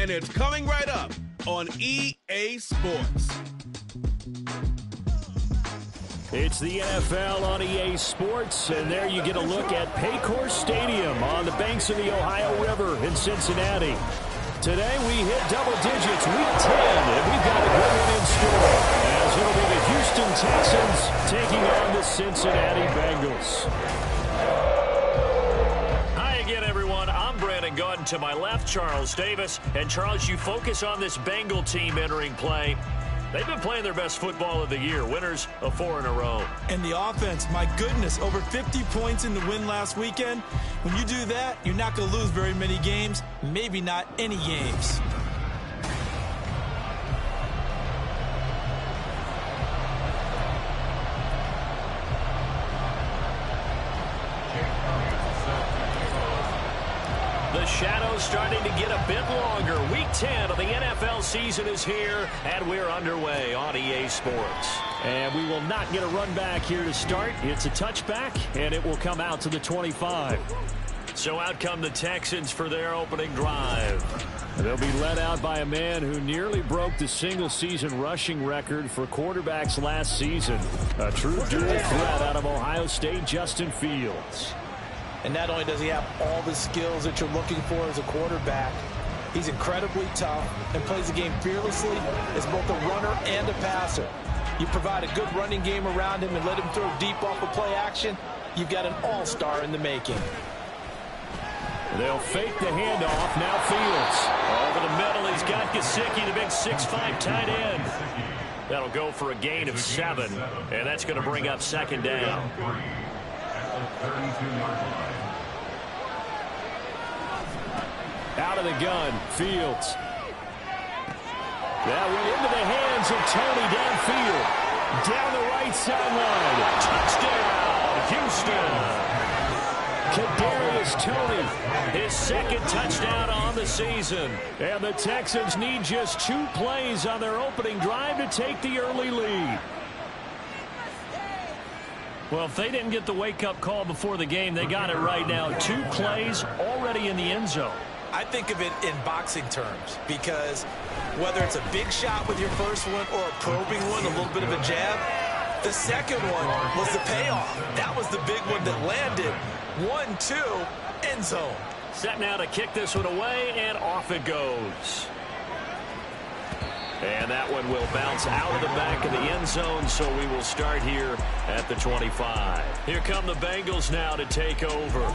and it's coming right up on EA Sports. It's the NFL on EA Sports, and there you get a look at Paycor Stadium on the banks of the Ohio River in Cincinnati. Today we hit double digits, week 10, and we've got a good one in store, as it'll be the Houston Texans taking on the Cincinnati Bengals. Hi again, everyone. I'm Brandon Gaudin. To my left, Charles Davis. And Charles, you focus on this Bengal team entering play. They've been playing their best football of the year, winners of 4 in a row. And the offense, my goodness, over 50 points in the win last weekend. When you do that, you're not going to lose very many games, maybe not any games. The shadow's starting to get a bit longer. Week 10 of the NFL season is here, and we're underway on EA Sports. And we will not get a run back here to start. It's a touchback, and it will come out to the 25. So out come the Texans for their opening drive. They'll be led out by a man who nearly broke the single-season rushing record for quarterbacks last season. A true dual threat out of Ohio State, Justin Fields. And not only does he have all the skills that you're looking for as a quarterback, he's incredibly tough and plays the game fearlessly as both a runner and a passer. You provide a good running game around him and let him throw deep off of play action, you've got an all-star in the making. They'll fake the handoff. Now Fields. Over the middle, he's got Gesicki, the big 6'5" tight end. That'll go for a gain of 7, and that's going to bring up second down. Out of the gun, Fields. That went into the hands of Tony downfield. Down the right sideline. Touchdown, Houston. Kadarius Toney. His second touchdown on the season. And the Texans need just 2 plays on their opening drive to take the early lead. Well, if they didn't get the wake-up call before the game, they got it right now. 2 plays already in the end zone. I think of it in boxing terms because whether it's a big shot with your first one or a probing one, a little bit of a jab, the second one was the payoff. That was the big one that landed. 1-2, end zone. Set now to kick this one away, and off it goes. And that one will bounce out of the back of the end zone, so we will start here at the 25. Here come the Bengals now to take over.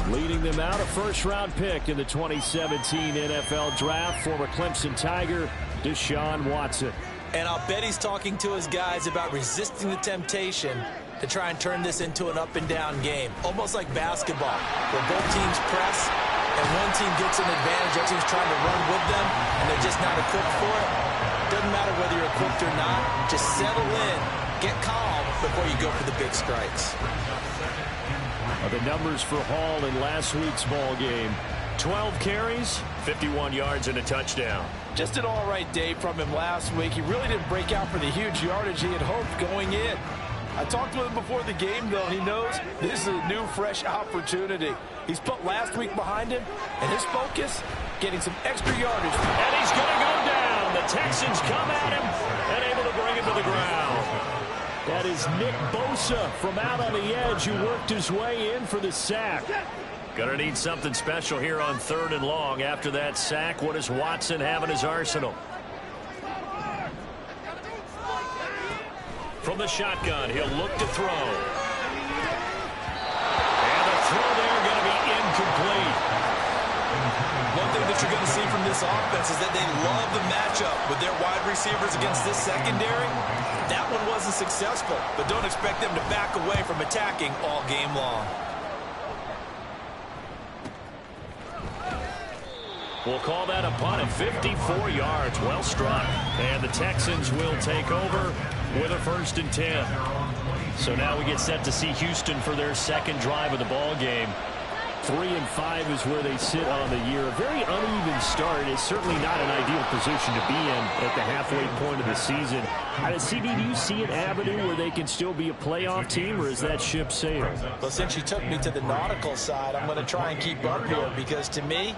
Leading them out, a first-round pick in the 2017 NFL Draft, former Clemson Tiger, Deshaun Watson. And I'll bet he's talking to his guys about resisting the temptation to try and turn this into an up-and-down game, almost like basketball, where both teams press, and one team gets an advantage, the other team's trying to run with them, and they're just not equipped for it. Doesn't matter whether you're equipped or not. Just settle in, get calm before you go for the big strikes. The numbers for Hall in last week's ball game. 12 carries, 51 yards, and a touchdown. Just an all-right day from him last week. He really didn't break out for the huge yardage he had hoped going in. I talked with him before the game, though, and he knows this is a new, fresh opportunity. He's put last week behind him, and his focus, getting some extra yardage. And he's going to go down. The Texans come at him and able to bring him to the ground. That is Nick Bosa from out on the edge who worked his way in for the sack. Going to need something special here on 3rd and long. After that sack, what does Watson have in his arsenal? From the shotgun, he'll look to throw. And the throw there going to be incomplete. One thing that you're going to see from this offense is that they love the matchup with their wide receivers against this secondary. That one wasn't successful, but don't expect them to back away from attacking all game long. We'll call that a punt of 54 yards. Well struck. And the Texans will take over with a 1st and 10. So now we get set to see Houston for their second drive of the ball game. 3-5 is where they sit on the year. A very uneven start is certainly not an ideal position to be in at the halfway point of the season. CD, do you see an avenue where they can still be a playoff team, or is that ship sailed? Well, since you took me to the nautical side, I'm going to try and keep up here because, to me,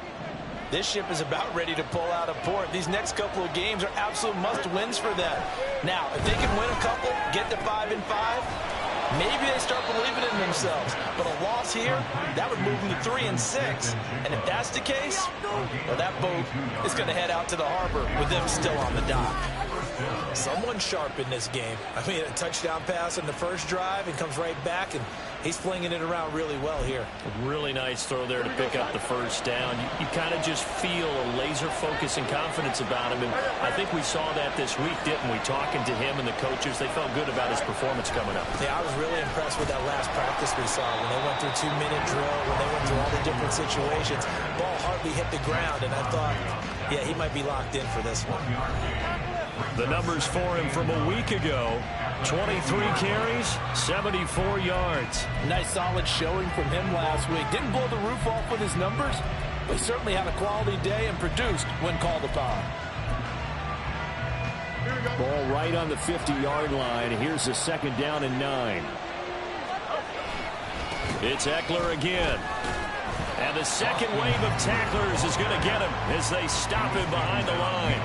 This ship is about ready to pull out of port. These next couple of games are absolute must-wins for them. Now, if they can win a couple, get to 5-5, maybe they start believing in themselves. But a loss here, that would move them to 3-6. And if that's the case, well, that boat is going to head out to the harbor with them still on the dock. Someone sharp in this game. I mean, a touchdown pass on the first drive and comes right back, and he's flinging it around really well here. Really nice throw there to pick up the first down. You kind of just feel a laser focus and confidence about him, and I think we saw that this week, didn't we? Talking to him and the coaches, they felt good about his performance coming up. Yeah, I was really impressed with that last practice we saw when they went through 2-minute drill, when they went through all the different situations. Ball hardly hit the ground, and I thought, yeah, he might be locked in for this one. The numbers for him from a week ago: 23 carries, 74 yards. Nice solid showing from him last week. Didn't blow the roof off with his numbers, but he certainly had a quality day and produced when called upon. Ball right on the 50-yard line. Here's a 2nd down and 9. It's Eckler again. And the second wave of tacklers is going to get him as they stop him behind the line.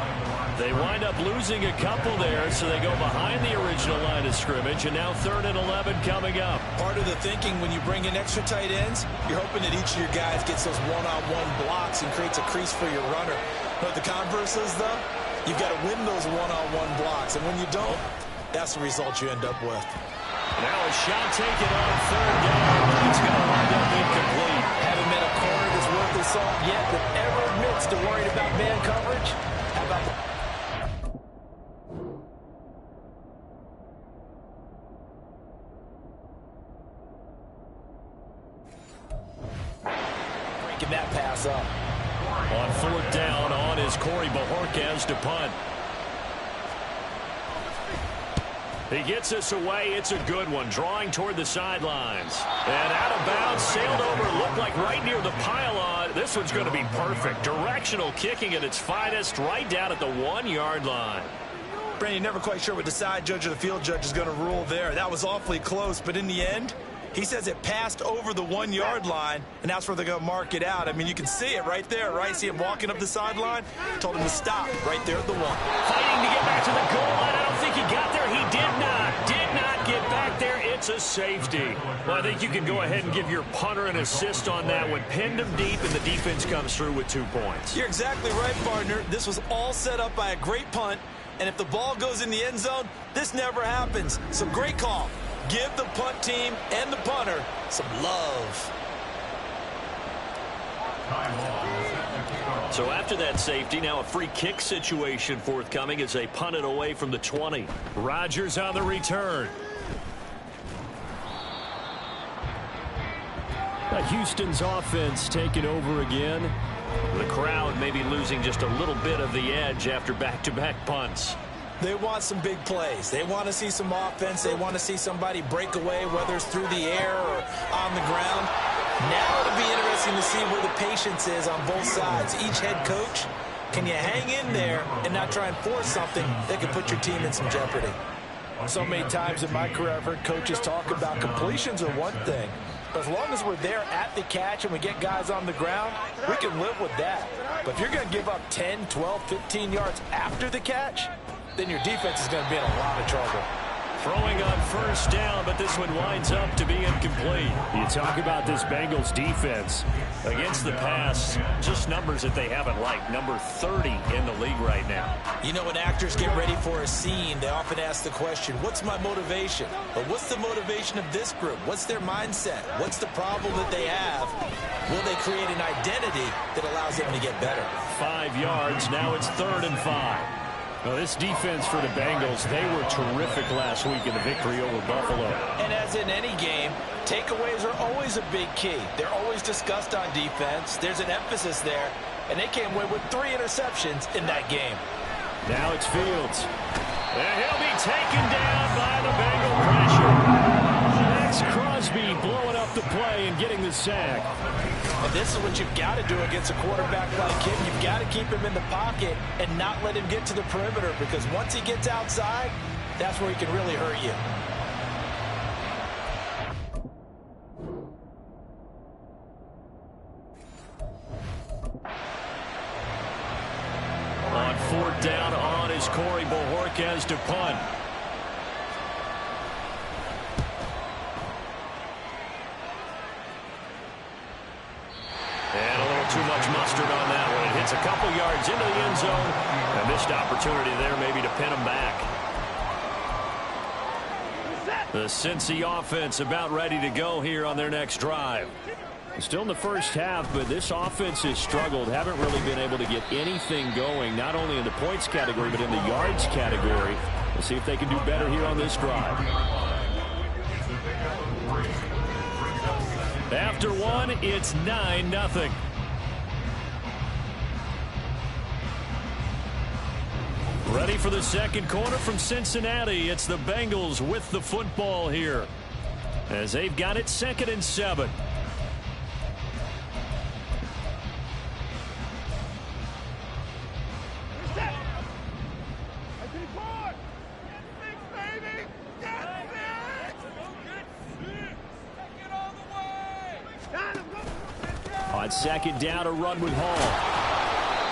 They wind up losing a couple there, so they go behind the original line of scrimmage, and now 3rd and 11 coming up. Part of the thinking when you bring in extra tight ends, you're hoping that each of your guys gets those one-on-one blocks and creates a crease for your runner. But the converse is, though, you've got to win those one-on-one blocks, and when you don't, that's the result you end up with. Now a shot taken on 3rd down. It's going to wind up incomplete. Haven't met a corner that's worth the salt yet that ever admits to worried about man coverage. How about the... breaking that pass up. On 4th down, on is Corey Bojorquez to punt. He gets us away. It's a good one, drawing toward the sidelines. And out of bounds, sailed over, looked like right near the pylon. This one's going to be perfect. Directional kicking at its finest, right down at the 1-yard line. Brandon, you're never quite sure what the side judge or the field judge is going to rule there. That was awfully close, but in the end, he says it passed over the 1-yard line, and that's where they're going to mark it out. I mean, you can see it right there, right? See him walking up the sideline? Told him to stop right there at the 1. Fighting to get back to the goal line. I don't think he got there. He did not get back there. It's a safety. Well, I think you can go ahead and give your punter an assist on that one. Pinned him deep, and the defense comes through with 2 points. You're exactly right, partner. This was all set up by a great punt, and if the ball goes in the end zone, this never happens. So great call. Give the punt team and the punter some love. So after that safety, now a free kick situation forthcoming as they punt it away from the 20. Rodgers on the return. Houston's offense taking over again. The crowd maybe losing just a little bit of the edge after back-to-back punts. They want some big plays. They want to see some offense. They want to see somebody break away, whether it's through the air or on the ground. Now it'll be interesting to see where the patience is on both sides. Each head coach, can you hang in there and not try and force something that can put your team in some jeopardy? So many times in my career, I've heard coaches talk about completions are one thing. But as long as we're there at the catch and we get guys on the ground, we can live with that. But if you're going to give up 10, 12, 15 yards after the catch, then your defense is going to be in a lot of trouble. Throwing on 1st down, but this one winds up to be incomplete. You talk about this Bengals defense. Against the pass, just numbers that they haven't liked. Number 30 in the league right now. You know, when actors get ready for a scene, they often ask the question, what's my motivation? But what's the motivation of this group? What's their mindset? What's the problem that they have? Will they create an identity that allows them to get better? 5 yards, now it's 3rd and 5. Well, this defense for the Bengals, they were terrific last week in the victory over Buffalo. And as in any game, takeaways are always a big key. They're always discussed on defense. There's an emphasis there, and they came away with 3 interceptions in that game. Now it's Fields. And he'll be taken down by the Bengal pressure. Max Crosby blowing up the play and getting the sack. And this is what you've got to do against a quarterback like him. You've got to keep him in the pocket and not let him get to the perimeter, because once he gets outside, that's where he can really hurt you. On 4th down, on is Corey Bojorquez to punt. And a little too much mustard on that one. It hits a couple yards into the end zone. A missed opportunity there maybe to pin him back. The Cincy offense about ready to go here on their next drive. Still in the first half, but this offense has struggled. Haven't really been able to get anything going, not only in the points category, but in the yards category. We'll see if they can do better here on this drive. After one, it's 9-0. Ready for the second quarter from Cincinnati. It's the Bengals with the football here, as they've got it 2nd and 7. On 2nd down, a run with Hall.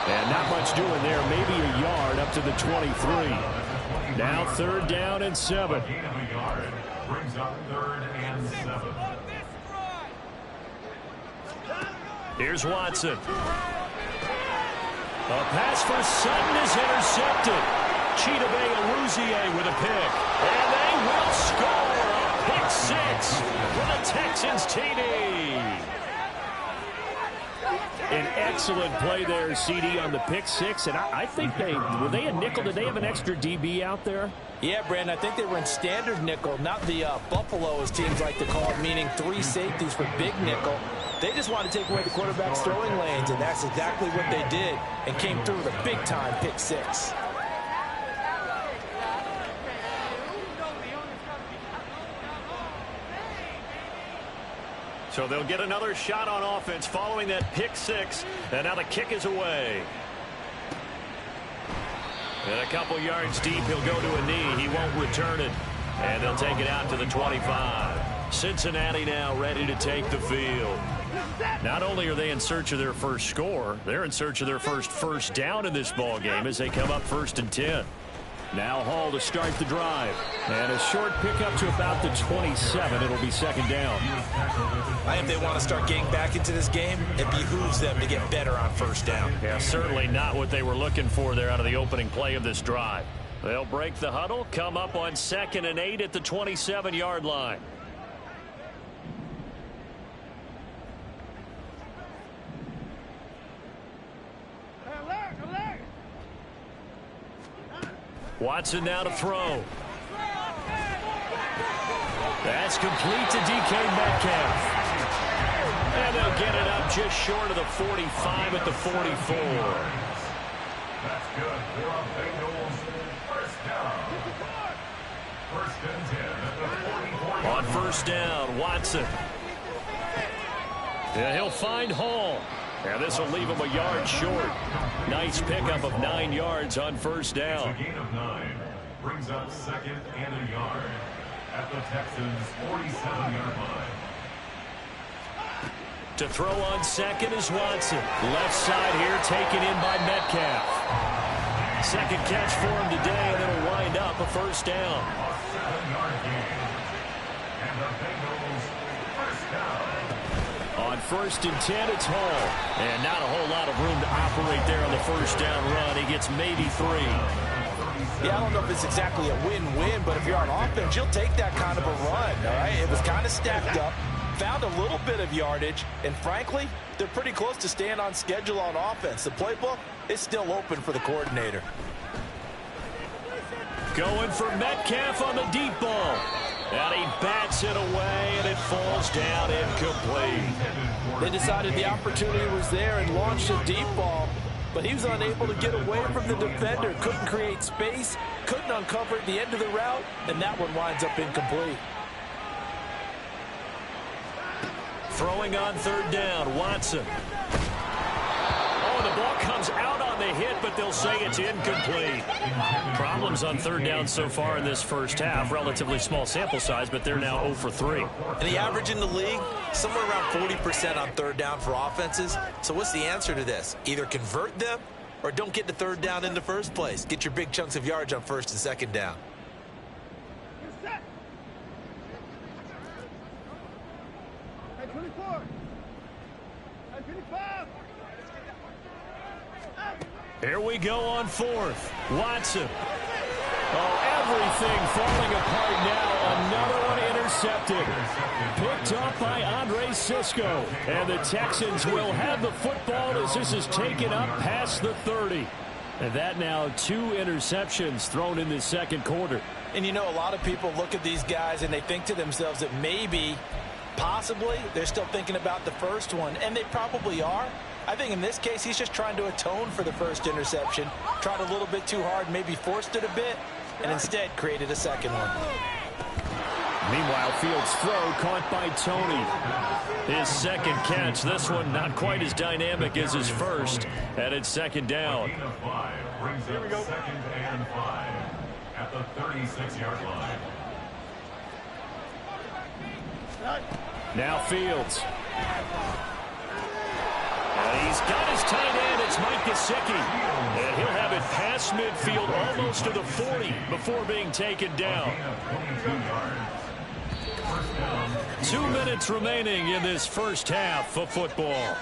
And not much doing there. Maybe a yard up to the 23. Now 3rd down and 7. Brings up 3rd and 7. Here's Watson. A pass for Sutton is intercepted. Chidobe Awuzie with a pick. And they will score a pick 6 for the Texans TD. An excellent play there, CD, on the pick 6. And I think were they a nickel? Did they have an extra DB out there? Yeah, Brandon, I think they were in standard nickel, not the Buffalo, as teams like to call it, meaning 3 safeties for big nickel. They just want to take away the quarterback's throwing lanes, and that's exactly what they did, and came through with a big-time pick 6. So they'll get another shot on offense following that pick 6. And now the kick is away. And a couple yards deep, he'll go to a knee. He won't return it. And they'll take it out to the 25. Cincinnati now ready to take the field. Not only are they in search of their first score, they're in search of their first down in this ball game as they come up 1st and 10. Now Hall to start the drive. And a short pickup to about the 27. It'll be 2nd down. I think they want to start getting back into this game. It behooves them to get better on 1st down. Yeah, certainly not what they were looking for there out of the opening play of this drive. They'll break the huddle, come up on 2nd and 8 at the 27-yard line. Watson now to throw. That's complete to DK Metcalf. And they'll get it up just short of the 45 at the 44. That's good for a Bengals 1st down. 1st and 10 at the 44. On 1st down, Watson. And he'll find Hall. And this will leave him a yard short. Nice pickup of 9 yards on 1st down. It's a gain of 9. Brings up 2nd and a yard at the Texans' 47-yard line. To throw on 2nd is Watson. Left side here taken in by Metcalf. 2nd catch for him today, and it'll wind up a 1st down. A 7-yard gain. And the Bengals 1st down. On 1st and 10, it's Hall. And not a whole lot of room to operate there on the 1st down run. He gets maybe 3. Yeah, I don't know if it's exactly a win-win, but if you're on offense, you'll take that kind of a run, all right? It was kind of stacked up, found a little bit of yardage, and frankly, they're pretty close to staying on schedule on offense. The playbook is still open for the coordinator. Going for Metcalf on the deep ball. And he bats it away, and it falls down incomplete. They decided the opportunity was there and launched a deep ball, but he was unable to get away from the defender. Couldn't create space, couldn't uncover at the end of the route, and that one winds up incomplete. Throwing on 3rd down, Watson. Oh, the ball comes out on the hit, but they'll say it's incomplete. Problems on 3rd down so far in this first half. Relatively small sample size, but they're now 0 for 3. And the average in the league, somewhere around 40% on 3rd down for offenses. So what's the answer to this? Either convert them or don't get the third down in the first place. Get your big chunks of yards on first and second down. Here we go on fourth. Watson. Oh, everything falling apart now. Another one intercepted. Picked up by Andre Cisco. And the Texans will have the football as this is taken up past the 30. And that now 2 interceptions thrown in the second quarter. And you know, a lot of people look at these guys and they think to themselves that maybe, possibly, they're still thinking about the first one. And they probably are. I think in this case, he's just trying to atone for the first interception. Tried a little bit too hard, maybe forced it a bit, and instead created a second one. Meanwhile, Fields' throw caught by Tony. His second catch, this one not quite as dynamic as his first, and it's second down. Gain of 5 brings up second and 5 at the 36-yard line. Now Fields. And he's got his tight end. It's Mike Gesicki. And he'll have it past midfield almost to the 40 before being taken down. 2 minutes remaining in this first half of football.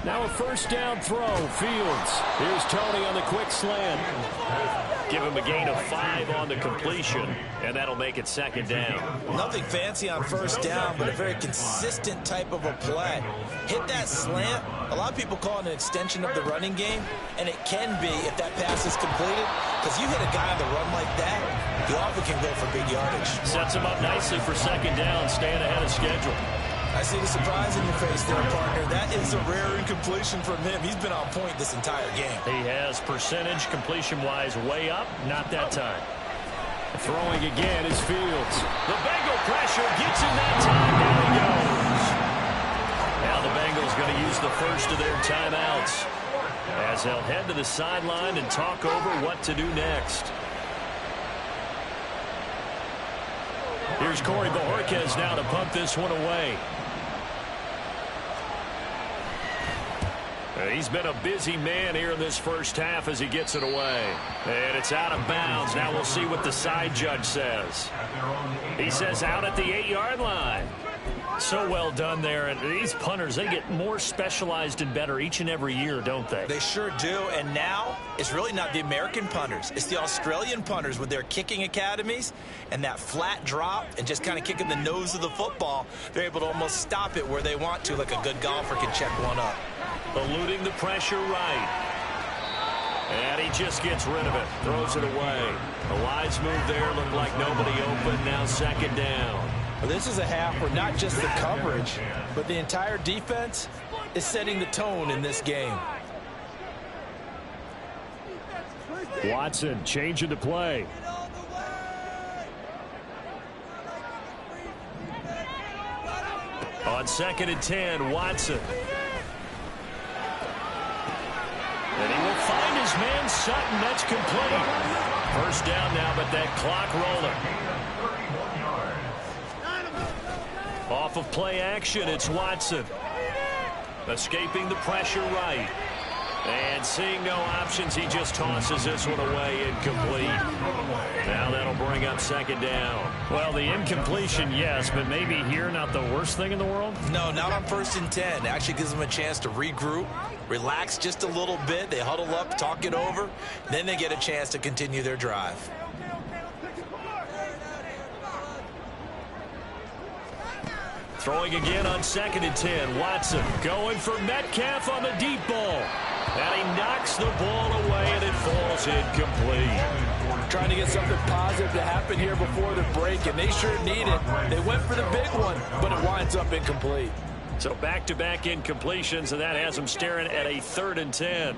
Now a first down throw. Fields. Here's Tony on the quick slant. Give him a gain of 5 on the completion, and that'll make it second down. Nothing fancy on first down, but a very consistent type of a play. Hit that slant. A lot of people call it an extension of the running game, and it can be if that pass is completed, because you hit a guy on the run like that, he often can go for big yardage. Sets him up nicely for second down, staying ahead of schedule. I see the surprise in your face there, partner. That is a rare incompletion from him. He's been on point this entire game. He has percentage completion-wise way up, not that time. Throwing again is Fields. The Bengal pressure gets him that time. Down he goes. Now the Bengals going to use the first of their timeouts as they'll head to the sideline and talk over what to do next. Here's Corey Bojorquez now to pump this one away. He's been a busy man here in this first half as he gets it away. And it's out of bounds. Now we'll see what the side judge says. He says out at the 8-yard line. So well done there. And these punters, they get more specialized and better each and every year, don't they? They sure do. And now it's really not the American punters. It's the Australian punters with their kicking academies and that flat drop and just kind of kicking the nose of the football. They're able to almost stop it where they want to, like a good golfer can check one up. Eluding the pressure right. And he just gets rid of it. Throws it away. A wise move there. Looked like nobody open. Now second down. Well, this is a half where not just the coverage, but the entire defense is setting the tone in this game. Watson changing the play. On second and 10, Watson. And he will find his man Sutton. That's complete. First down now, but that clock rolling. Off of play action, it's Watson. Escaping the pressure right. And seeing no options, he just tosses this one away, incomplete. Now that'll bring up second down. Well, the incompletion, yes, but maybe here not the worst thing in the world? No, not on first and 10. It actually gives them a chance to regroup, relax just a little bit. They huddle up, talk it over. Then they get a chance to continue their drive. Throwing again on second and 10. Watson going for Metcalf on the deep ball. And he knocks the ball away, and it falls incomplete. Trying to get something positive to happen here before the break, and they sure need it. They went for the big one, but it winds up incomplete. So back-to-back incompletions, and that has them staring at a third and 10.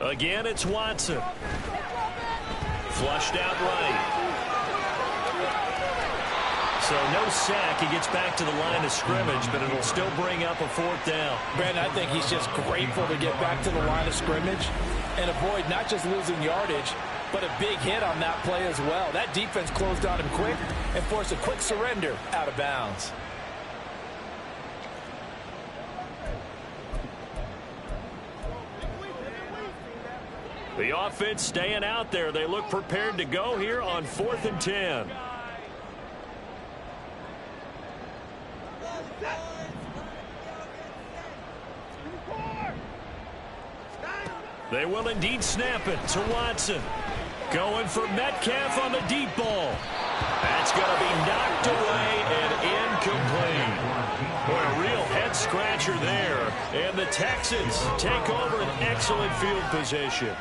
Again, it's Watson. Flushed out right. So no sack. He gets back to the line of scrimmage, but it'll still bring up a 4th down. Brandon, I think he's just grateful to get back to the line of scrimmage and avoid not just losing yardage, but a big hit on that play as well. That defense closed on him quick and forced a quick surrender out of bounds. The offense staying out there. They look prepared to go here on 4th and 10. They will indeed snap it to Watson. Going for Metcalf on the deep ball. That's going to be knocked away and incomplete. Boy, a real head-scratcher there. And the Texans take over an excellent field position.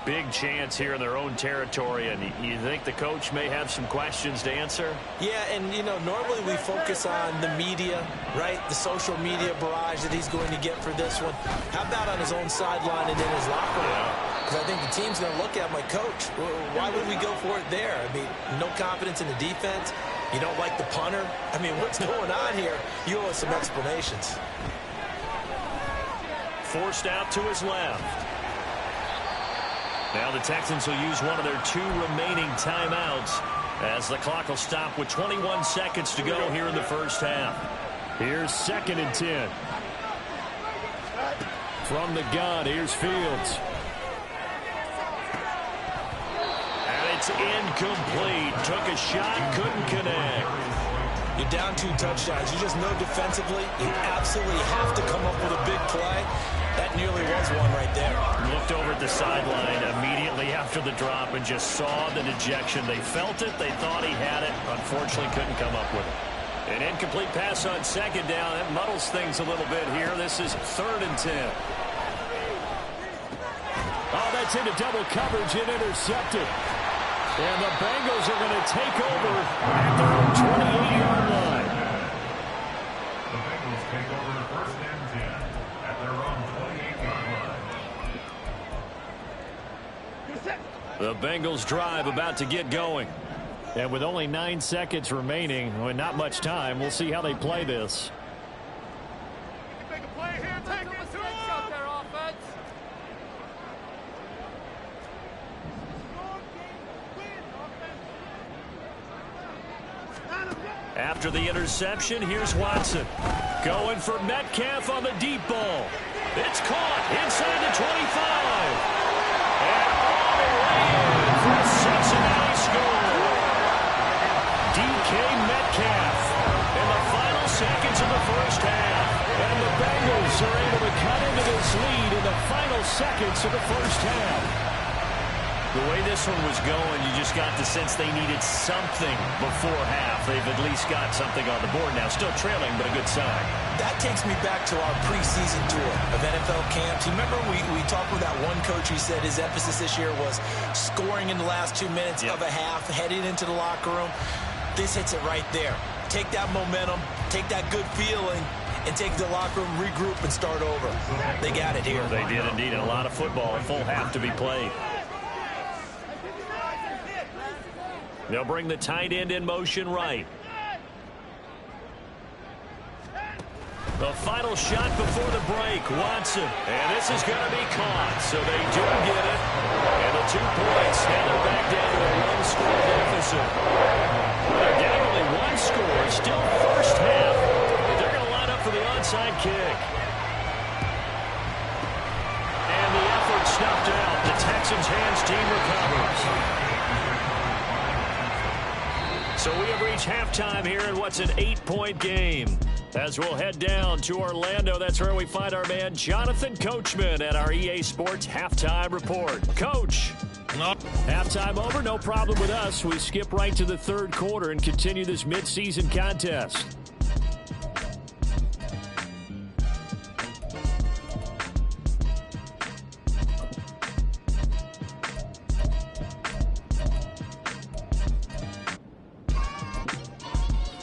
Big chance here in their own territory, and you think the coach may have some questions to answer? Yeah, and, you know, normally we focus on the media, right? The social media barrage that he's going to get for this one. How about on his own sideline and in his locker room? Because I think the team's going to look at him like, Coach, why would we go for it there? I mean, no confidence in the defense. You don't like the punter? I mean, what's going on here? You owe us some explanations. Forced out to his left. Now the Texans will use one of their 2 remaining timeouts as the clock will stop with 21 seconds to go here in the first half. Here's 2nd and 10. From the gun, here's Fields. And it's incomplete. Took a shot, couldn't connect. You're down 2 touchdowns. You just know defensively you absolutely have to come up with a big play. That nearly was one right there. Looked over at the sideline immediately after the drop and just saw the dejection. They felt it. They thought he had it. Unfortunately, couldn't come up with it. An incomplete pass on 2nd down. That muddles things a little bit here. This is 3rd and 10. Oh, that's into double coverage and intercepted. And the Bengals are going to take over at their own 28-yard line. The Bengals take over 1st and 10 at their own 28-yard line. The Bengals drive about to get going. And with only 9 seconds remaining, and not much time, we'll see how they play this. Make a play here, take it to him. After the interception, here's Watson. Going for Metcalf on the deep ball. It's caught inside the 25. And all the way in for a Cincinnati score. DK Metcalf in the final seconds of the first half. And the Bengals are able to cut into this lead in the final seconds of the first half. The way this one was going, you just got the sense they needed something before half. They've at least got something on the board now. Still trailing, but a good sign. That takes me back to our preseason tour of NFL camps. You remember we talked with that one coach who said his emphasis this year was scoring in the last 2 minutes of a half, heading into the locker room. This hits it right there. Take that momentum, take that good feeling, and take the locker room, regroup, and start over. They got it here. They did indeed. And a lot of football, a full half to be played. They'll bring the tight end in motion right. The final shot before the break, Watson. And this is going to be caught, so they do get it. And the 2 points, and they're back down to a 1-score deficit. They're getting only 1 score, still first half. They're going to line up for the onside kick. And the effort snuffed out. The Texans' hands team recovers. So we have reached halftime here in what's an 8-point game. As we'll head down to Orlando, that's where we find our man Jonathan Coachman at our EA Sports Halftime Report. Coach. Halftime over, no problem with us. We skip right to the 3rd quarter and continue this midseason contest.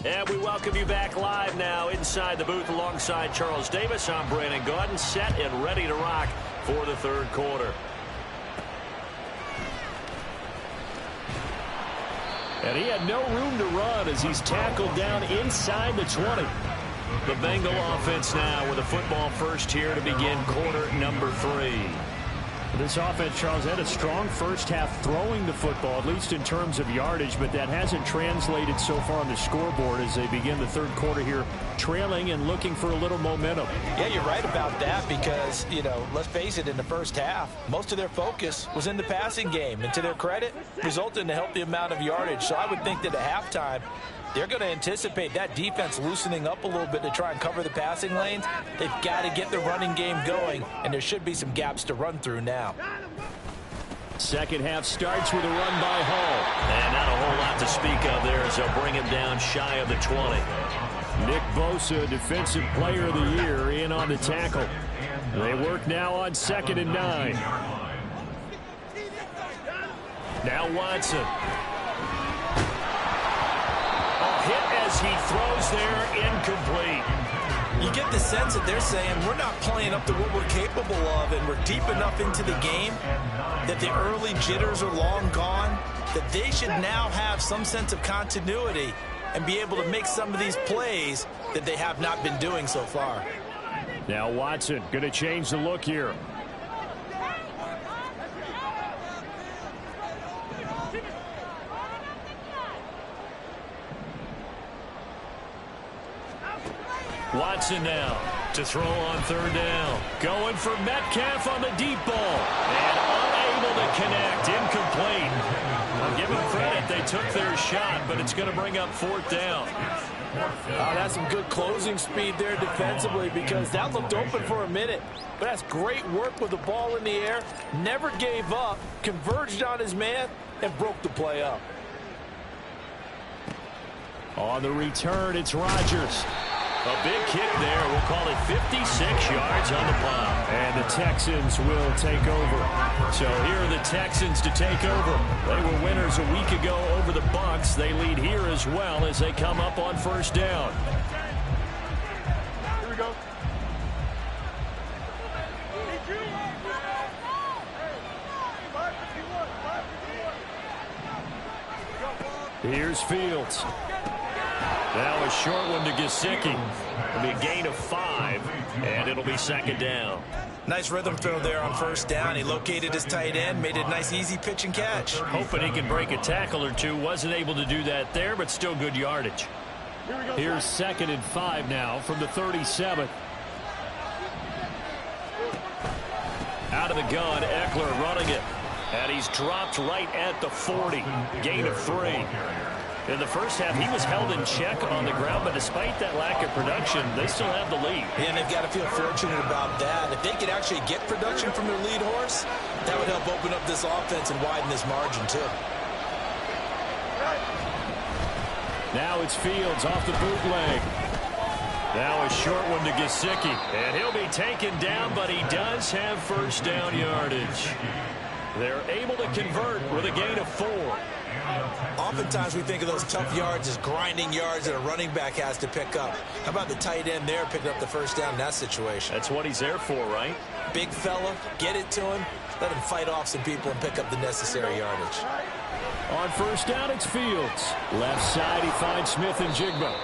And we welcome you back live now inside the booth alongside Charles Davis. I'm Brandon Gaudin, set and ready to rock for the third quarter. And he had no room to run as he's tackled down inside the 20. The Bengal offense now with a football first here to begin quarter number 3. This offense, Charles, had a strong first half throwing the football, at least in terms of yardage, but that hasn't translated so far on the scoreboard as they begin the third quarter here, trailing and looking for a little momentum. Yeah, you're right about that because, you know, let's face it, in the first half, most of their focus was in the passing game. And to their credit, resulted in a healthy amount of yardage. So I would think that at halftime, they're going to anticipate that defense loosening up a little bit to try and cover the passing lanes. They've got to get the running game going, and there should be some gaps to run through now. Second half starts with a run by Hall. And not a whole lot to speak of there as they'll bring him down shy of the 20. Nick Bosa, Defensive Player of the Year, in on the tackle. They work now on 2nd and 9. Now Watson. Hit as he throws there, incomplete. You get the sense that they're saying we're not playing up to what we're capable of, and we're deep enough into the game that the early jitters are long gone, that they should now have some sense of continuity and be able to make some of these plays that they have not been doing so far. Now Watson going to change the look here. Watson now to throw on third down. Going for Metcalf on the deep ball. And unable to connect. Incomplete. I'll give them credit. They took their shot, but it's going to bring up 4th down. That's some good closing speed there defensively because that looked open for a minute. But that's great work with the ball in the air. Never gave up. Converged on his man and broke the play up. On the return, it's Rodgers. A big kick there. We'll call it 56 yards on the pop. And the Texans will take over. So here are the Texans to take over. They were winners a week ago over the Bucs. They lead here as well as they come up on first down. Here we go. Here's Fields. Now a short one to Gesicki. It'll be a gain of 5, and it'll be 2nd down. Nice rhythm throw there on first down. He located his tight end, made it a nice easy pitch and catch. Hoping he can break a tackle or two. Wasn't able to do that there, but still good yardage. Here's 2nd and 5 now from the 37. Out of the gun, Eckler running it. And he's dropped right at the 40. Gain of 3. In the first half, he was held in check on the ground, but despite that lack of production, they still have the lead. Yeah, and they've got to feel fortunate about that. If they could actually get production from their lead horse, that would help open up this offense and widen this margin, too. Now it's Fields off the bootleg. Now a short one to Gesicki. And he'll be taken down, but he does have first down yardage. They're able to convert with a gain of 4. Oftentimes we think of those tough yards as grinding yards that a running back has to pick up. How about the tight end there picking up the first down in that situation? That's what he's there for, right? Big fella, get it to him, let him fight off some people and pick up the necessary yardage. On first down, it's Fields. Left side, he finds Smith and Jigba.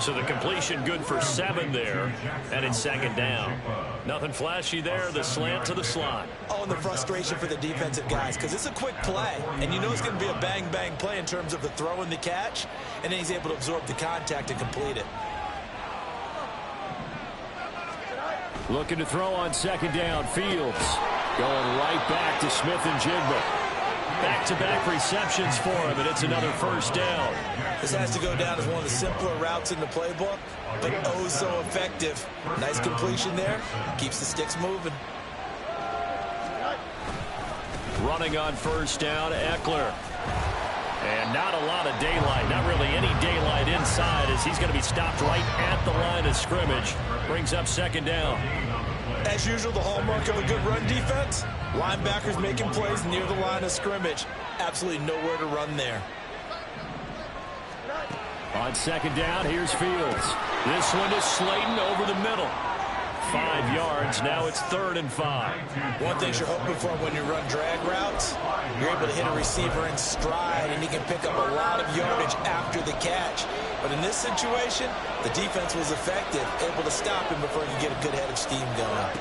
So the completion good for 7 there, and it's 2nd down. Nothing flashy there, the slant to the slot. Oh, and the frustration for the defensive guys, because it's a quick play, and you know it's going to be a bang-bang play in terms of the throw and the catch, and then he's able to absorb the contact and complete it. Looking to throw on 2nd down, Fields. Going right back to Smith and Jigba. Back-to-back receptions for him, and it's another first down. This has to go down as one of the simpler routes in the playbook, but oh so effective. Nice completion there. Keeps the sticks moving. Running on first down, Eckler. And not a lot of daylight, not really any daylight inside as he's going to be stopped right at the line of scrimmage. Brings up 2nd down. As usual, the hallmark of a good run defense, linebackers making plays near the line of scrimmage. Absolutely nowhere to run there. On second down, here's Fields. This one is Slayton over the middle. 5 yards. Now it's 3rd and 5. One thing you're hoping for when you run drag routes, you're able to hit a receiver in stride, and he can pick up a lot of yardage after the catch. But in this situation, the defense was effective, able to stop him before he could get a good head of steam going.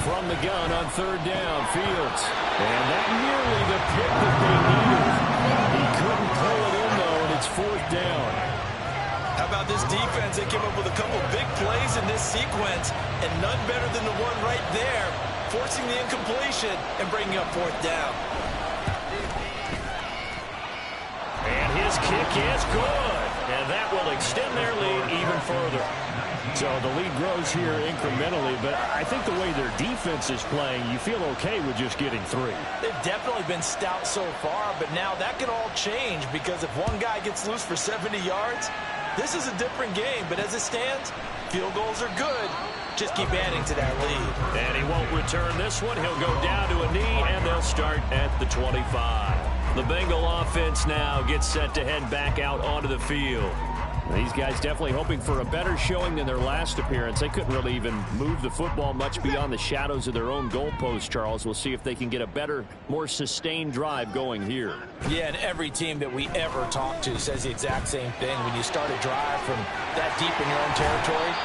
From the gun on 3rd down, Fields. And that nearly the pick that they needed. He couldn't pull it in, though, and it's 4th down. How about this defense? They came up with a couple big plays in this sequence, and none better than the one right there, forcing the incompletion and bringing up 4th down. And his kick is good. And that will extend their lead even further. So the lead grows here incrementally, but I think the way their defense is playing, you feel okay with just getting 3. They've definitely been stout so far, but now that can all change because if one guy gets loose for 70 yards, this is a different game. But as it stands, field goals are good. Just keep adding to that lead. And he won't return this one. He'll go down to a knee, and they'll start at the 25. The Bengal offense now gets set to head back out onto the field. These guys definitely hoping for a better showing than their last appearance. They couldn't really even move the football much beyond the shadows of their own goalpost, Charles. We'll see if they can get a better, more sustained drive going here. Yeah, and every team that we ever talk to says the exact same thing. When you start a drive from that deep in your own territory,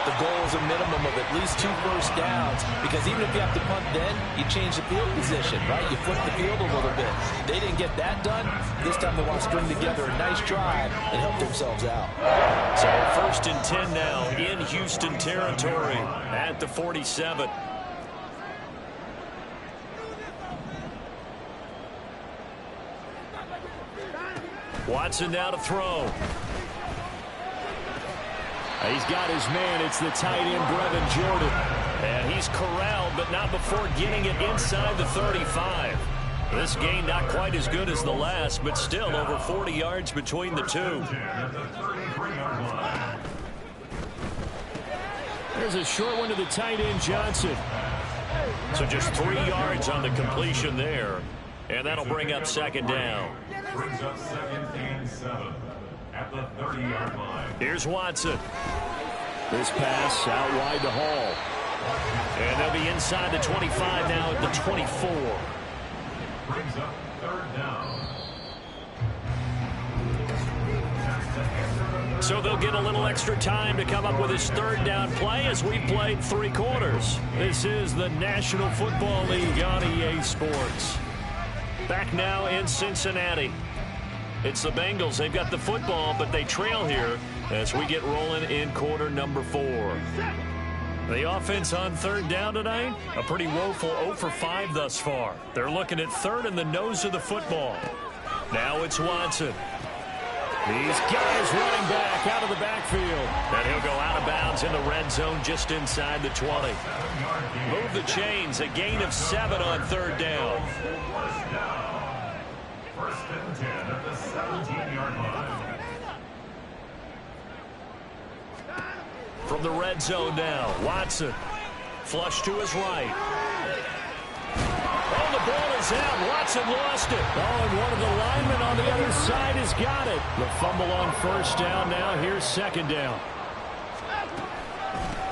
the goal is a minimum of at least 2 first downs, because even if you have to punt then, you change the field position, right? You flip the field a little bit. They didn't get that done. This time they want to string together a nice drive and help themselves out. So 1st and 10 now in Houston territory at the 47. Watson now to throw. He's got his man. It's the tight end, Brevin Jordan. And he's corralled, but not before getting it inside the 35. This gain not quite as good as the last, but still over 40 yards between the two. There's a short one to the tight end, Johnson. So just 3 yards on the completion there. And that'll bring up 2nd down. Brings up 2nd and 7 at the 30-yard line. Here's Watson. This pass out wide to Hall. And they'll be inside the 25 now at the 24. Brings up 3rd down. So they'll get a little extra time to come up with his 3rd down play as we've played 3 quarters. This is the National Football League on EA Sports. Back now in Cincinnati. It's the Bengals. They've got the football, but they trail here as we get rolling in quarter number 4. The offense on 3rd down tonight, a pretty woeful 0 for 5 thus far. They're looking at 3rd in the nose of the football. Now it's Watson. These guys running back out of the backfield. And he'll go out of bounds in the red zone just inside the 20. Move the chains, a gain of 7 on 3rd down. 1st and 10 at the 17-yard line. From the red zone now, Watson. Flush to his right. Oh, the ball is out. Watson lost it. Oh, and one of the linemen on the other side has got it. The fumble on 1st down. Now here's 2nd down.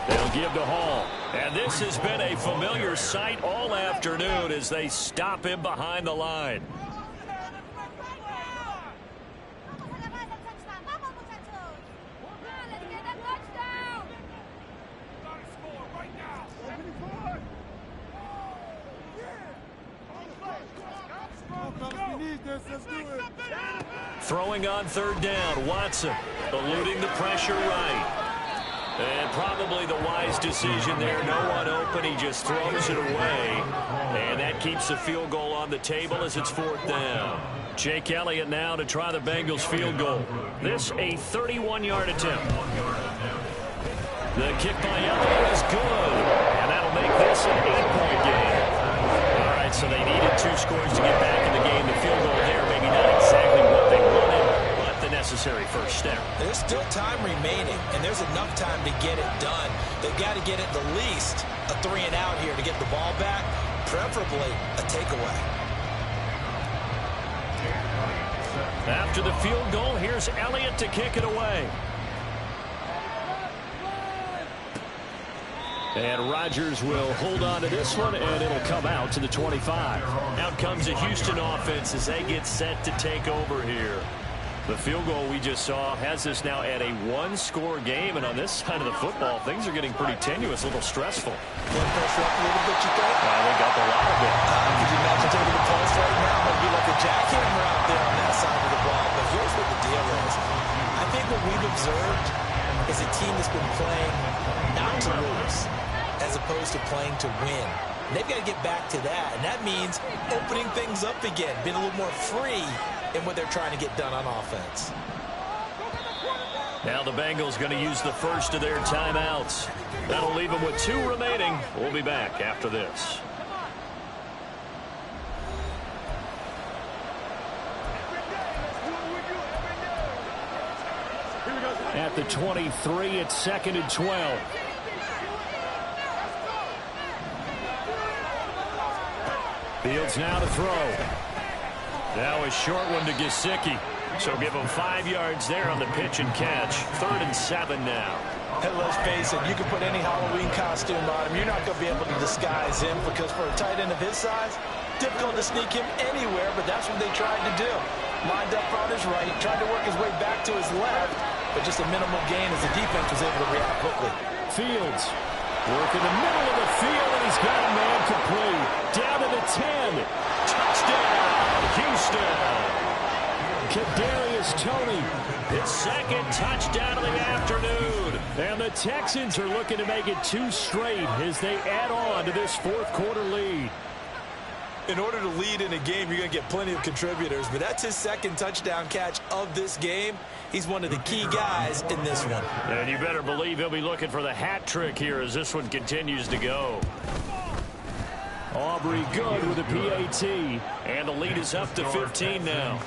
They'll give to Hall. And this has been a familiar sight all afternoon as they stop him behind the line. Throwing on 3rd down, Watson eluding the pressure right. And probably the wise decision there. No one open. He just throws it away. And that keeps the field goal on the table as it's 4th down. Jake Elliott now to try the Bengals field goal. This a 31-yard attempt. The kick by Elliott is good. And that'll make this an 8-point game. All right, so they needed 2 scores to get back in the game. The field goal there, maybe not exactly what they wanted, but the necessary first step. There's still time remaining, and there's enough time to get it done. They've got to get at the least a 3 and out here to get the ball back, preferably a takeaway. After the field goal, here's Elliott to kick it away. And Rodgers will hold on to this one, and it'll come out to the 25. Out comes the Houston offense as they get set to take over here. The field goal we just saw has us now at a one-score game, and on this side of the football, things are getting pretty tenuous, a little stressful. Blood pressure up a little bit, you think? I think up a lot of it. Could you imagine taking the pulse right now? Might be like a jackhammer out there on that side of the ball. But here's what the deal is. I think what we've observed is a team that's been playing not to lose, as opposed to playing to win. And they've got to get back to that, and that means opening things up again, being a little more free in what they're trying to get done on offense. Now the Bengals going to use the first of their timeouts. That'll leave them with 2 remaining. We'll be back after this. At the 23, it's 2nd and 12. Fields now to throw. Now a short one to Gesicki. So give him 5 yards there on the pitch and catch. 3rd and 7 now. Hey, let's face it, you can put any Halloween costume on him. You're not going to be able to disguise him because for a tight end of his size, difficult to sneak him anywhere, but that's what they tried to do. Lined up on his right, tried to work his way back to his left, but just a minimal gain as the defense was able to react quickly. Fields work in the middle of the field, and he's got a man complete. Down to the 10. Touchdown, Houston. Kadarius Toney, His 2nd touchdown of the afternoon. and the Texans are looking to make it 2 straight as they add on to this 4th quarter lead. In order to lead in a game, you're going to get plenty of contributors, but that's his 2nd touchdown catch of this game. He's one of the key guys in this one. And you better believe he'll be looking for the hat trick here as this one continues to go. Aubrey good with a PAT. And the lead is up to 15 now.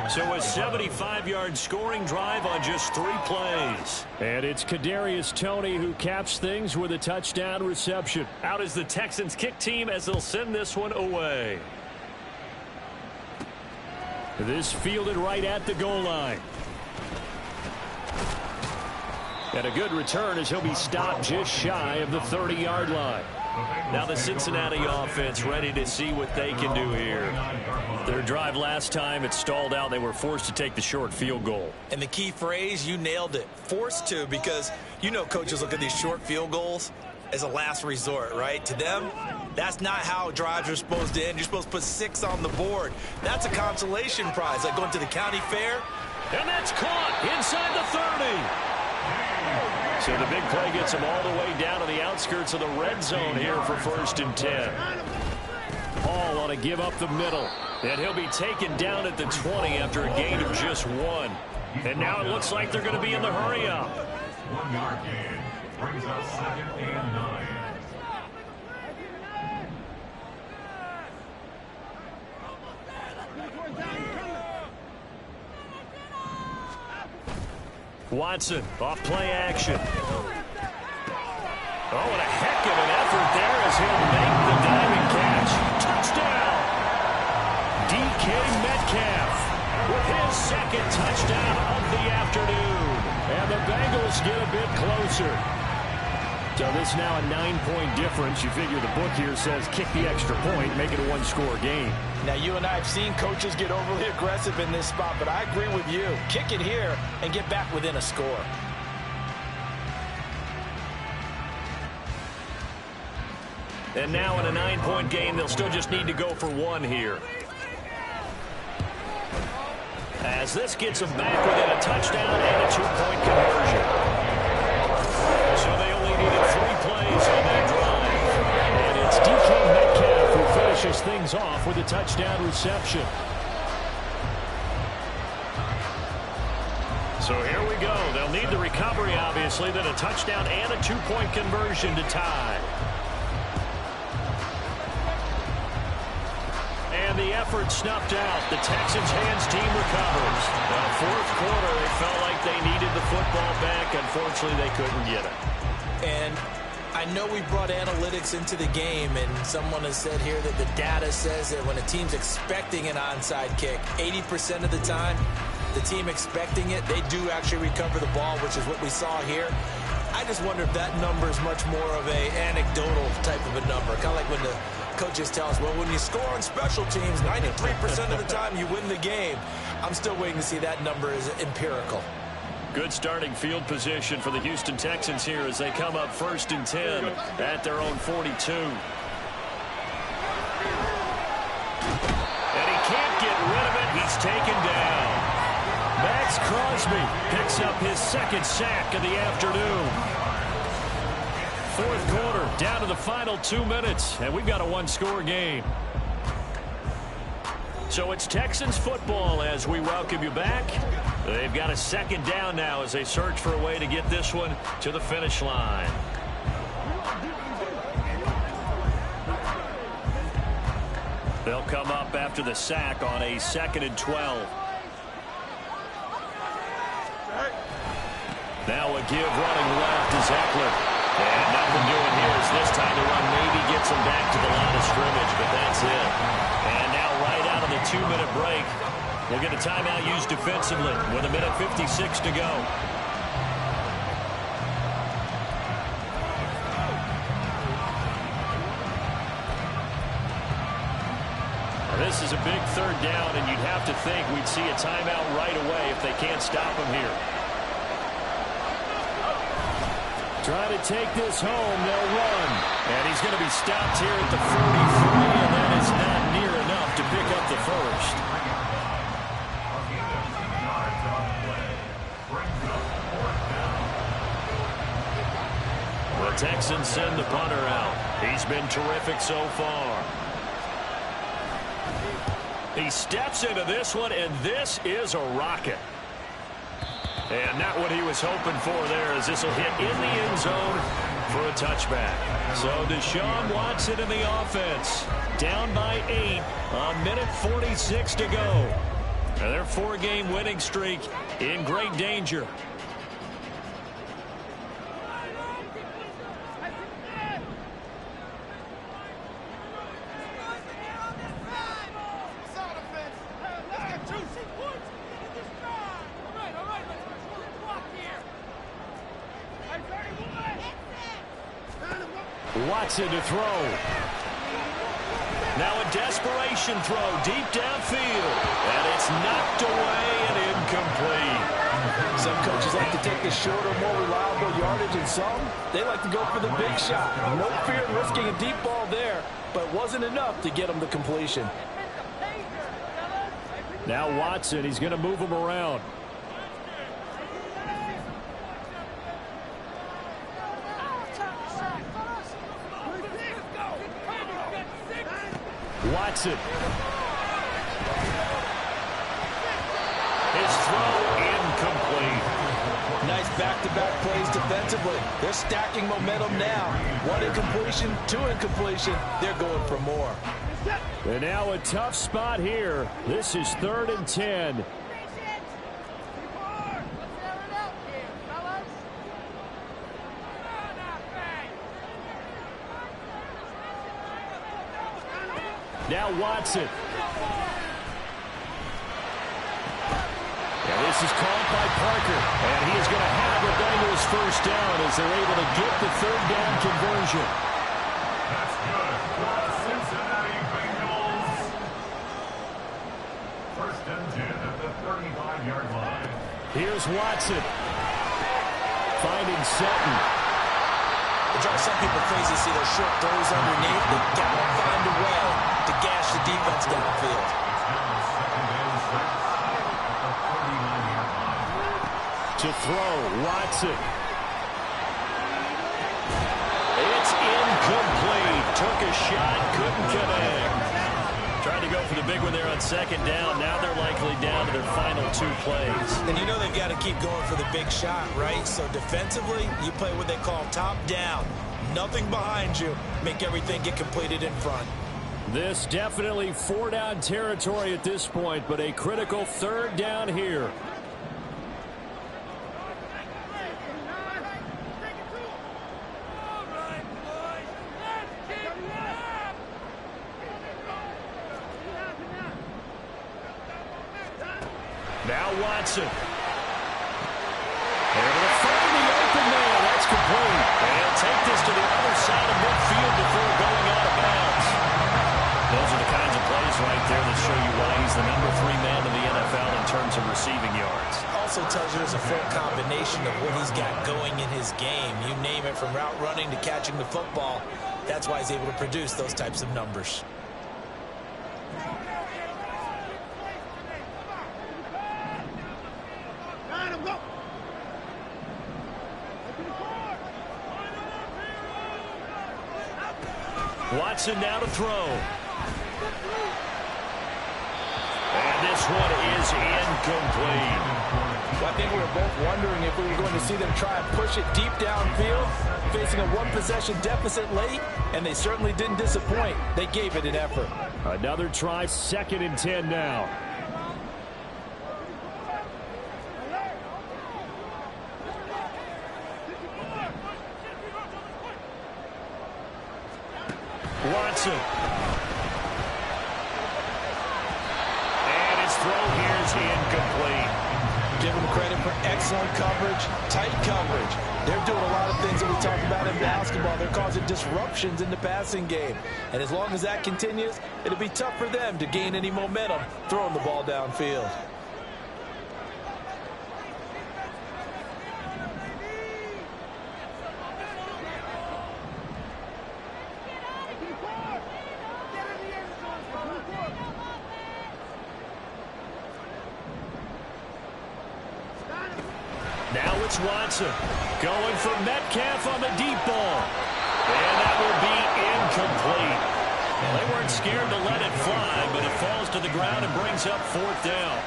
So a 75-yard scoring drive on just 3 plays. And it's Kadarius Toney who caps things with a touchdown reception. Out is the Texans kick team as they'll send this one away. This fielded right at the goal line. And a good return as he'll be stopped just shy of the 30-yard line. Now the Cincinnati offense ready to see what they can do here. Their drive last time, it stalled out. They were forced to take the short field goal. And the key phrase, you nailed it. Forced to, because you know coaches look at these short field goals as a last resort, right? To them, that's not how drives are supposed to end. You're supposed to put 6 on the board. That's a consolation prize, like going to the county fair. And that's caught inside the 30. So the big play gets him all the way down to the outskirts of the red zone here for 1st and 10. All on a give up the middle. And he'll be taken down at the 20 after a gain of just 1. And now it looks like they're going to be in the hurry up. 1-yard gain brings up 2nd and 9. Watson off play action. Oh, and a heck of an effort there as he'll make the diving catch. Touchdown! DK Metcalf with his 2nd touchdown of the afternoon. And the Bengals get a bit closer. So this now a 9-point difference. You figure the book here says kick the extra point, make it a 1-score game. Now, you and I have seen coaches get overly aggressive in this spot, but I agree with you. Kick it here and get back within a score. And now in a 9-point game, they'll still just need to go for 1 here. As this gets them back within a touchdown and a 2-point conversion. So they only needed 3 plays on that drive. And it's DK Metcalf who finishes things off with a touchdown reception. So here we go. They'll need the recovery, obviously, then a touchdown and a 2-point conversion to tie. And the effort snuffed out. The Texans' hands team recovers. Well, 4th quarter, they felt like they needed the football back. Unfortunately, they couldn't get it. And I know we brought analytics into the game, and someone has said here that the data says that when a team's expecting an onside kick, 80% of the time, the team expecting it, they do actually recover the ball, which is what we saw here. I just wonder if that number is much more of a anecdotal type of a number. Kind of like when the coaches tell us, well, when you score on special teams, 93% of the time you win the game. I'm still waiting to see that number is empirical. Good starting field position for the Houston Texans here as they come up 1st and 10 at their own 42. And he can't get rid of it. He's taken down. Max Crosby picks up his 2nd sack of the afternoon. 4th quarter, down to the final 2 minutes, and we've got a 1-score game. So it's Texans football as we welcome you back. They've got a 2nd down now as they search for a way to get this one to the finish line. They'll come up after the sack on a 2nd and 12. Now a give running left to Eckler. And nothing doing here as this time the run maybe gets him back to the line of scrimmage, but that's it. And now right out of the 2-minute break, we'll get a timeout used defensively with 1:56 to go. This is a big 3rd down, and you'd have to think we'd see a timeout right away if they can't stop him here. Trying to take this home, they'll run. And he's going to be stopped here at the 43, and that is not near enough to pick up the 1st. The Texans send the punter out. He's been terrific so far. He steps into this one, and this is a rocket. And not what he was hoping for there, as this will hit in the end zone for a touchback. So Deshaun Watson in the offense, down by 8, a 1:46 to go. And their 4-game winning streak in great danger. Watson to throw. Now a desperation throw deep downfield. And it's knocked away and incomplete. Some coaches like to take the shorter, more reliable yardage, and some, they like to go for the big shot. No fear of risking a deep ball there, but it wasn't enough to get him the completion. Now Watson, he's going to move him around. Watson. His throw incomplete. Nice back-to-back plays defensively. They're stacking momentum now. 1 incompletion, 2 incompletion. They're going for more. And now a tough spot here. This is 3rd and 10. Now Watson. And this is called by Parker. And he is going to have the Bengals 1st down as they're able to get the 3rd down conversion. That's good for the Cincinnati Bengals. 1st and 10 at the 35-yard line. Here's Watson. Finding Sutton. It drives some people crazy to see those short throws underneath. They got to find a way to gash the defense downfield. To throw, Watson. It's incomplete. Took a shot, couldn't connect. Trying to go for the big one there on 2nd down. Now they're likely down to their final 2 plays. And you know they've got to keep going for the big shot, right? So defensively, you play what they call top down. Nothing behind you. Make everything get completed in front. This definitely 4-down territory at this point, but a critical 3rd down here. Now Watson. Able to find the open man. That's complete. And he'll take this to the other side of midfield before going out of bounds. Those are the kinds of plays right there that show you why he's the number 3 man in the NFL in terms of receiving yards. Also tells you there's a full combination of what he's got going in his game. You name it, from route running to catching the football. That's why he's able to produce those types of numbers. Watson now to throw. And this one is incomplete. Well, I think we were both wondering if we were going to see them try and push it deep downfield, facing a one-possession deficit late, and they certainly didn't disappoint. They gave it an effort. Another try, 2nd and 10 now. Watson. And his throw here is incomplete. Give them credit for excellent coverage, tight coverage. They're doing a lot of things that we talk about in basketball. They're causing disruptions in the passing game. And as long as that continues, it'll be tough for them to gain any momentum throwing the ball downfield. Now it's Watson going for Metcalf on the deep ball. And that will be incomplete. Well, they weren't scared to let it fly, but it falls to the ground and brings up 4th down.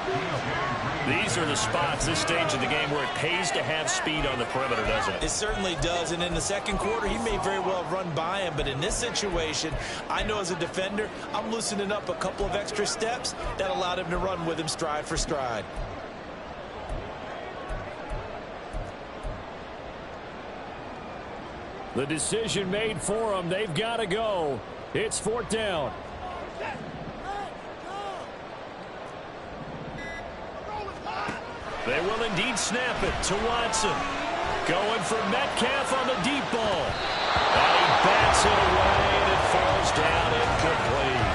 These are the spots, this stage of the game, where it pays to have speed on the perimeter, doesn't it? It certainly does, and in the second quarter, he may very well run by him, but in this situation, I know as a defender, I'm loosening up a couple of extra steps that allowed him to run with him stride for stride. The decision made for them. They've got to go. It's 4th down. They will indeed snap it to Watson. Going for Metcalf on the deep ball. And he bats it away, and it falls down incomplete.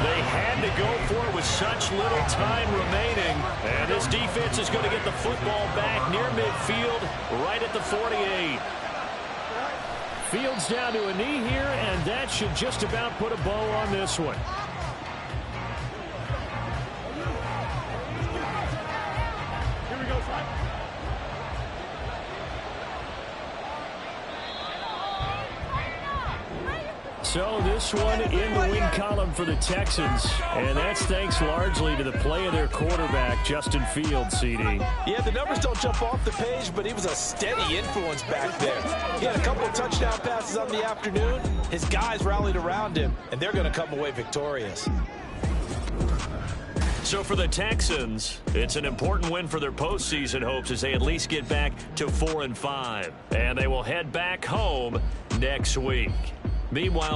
They had to go for it with such little time remaining. And this defense is going to get the football back near midfield, right at the 48. Fields down to a knee here, and that should just about put a bow on this one. Here we go, So this one in the win column for the Texans, and that's thanks largely to the play of their quarterback, Justin Fields, CD. Yeah, the numbers don't jump off the page, but he was a steady influence back there. He had a couple of touchdown passes on the afternoon. His guys rallied around him, and they're going to come away victorious. So for the Texans, it's an important win for their postseason hopes as they at least get back to 4-5. And they will head back home next week. Meanwhile,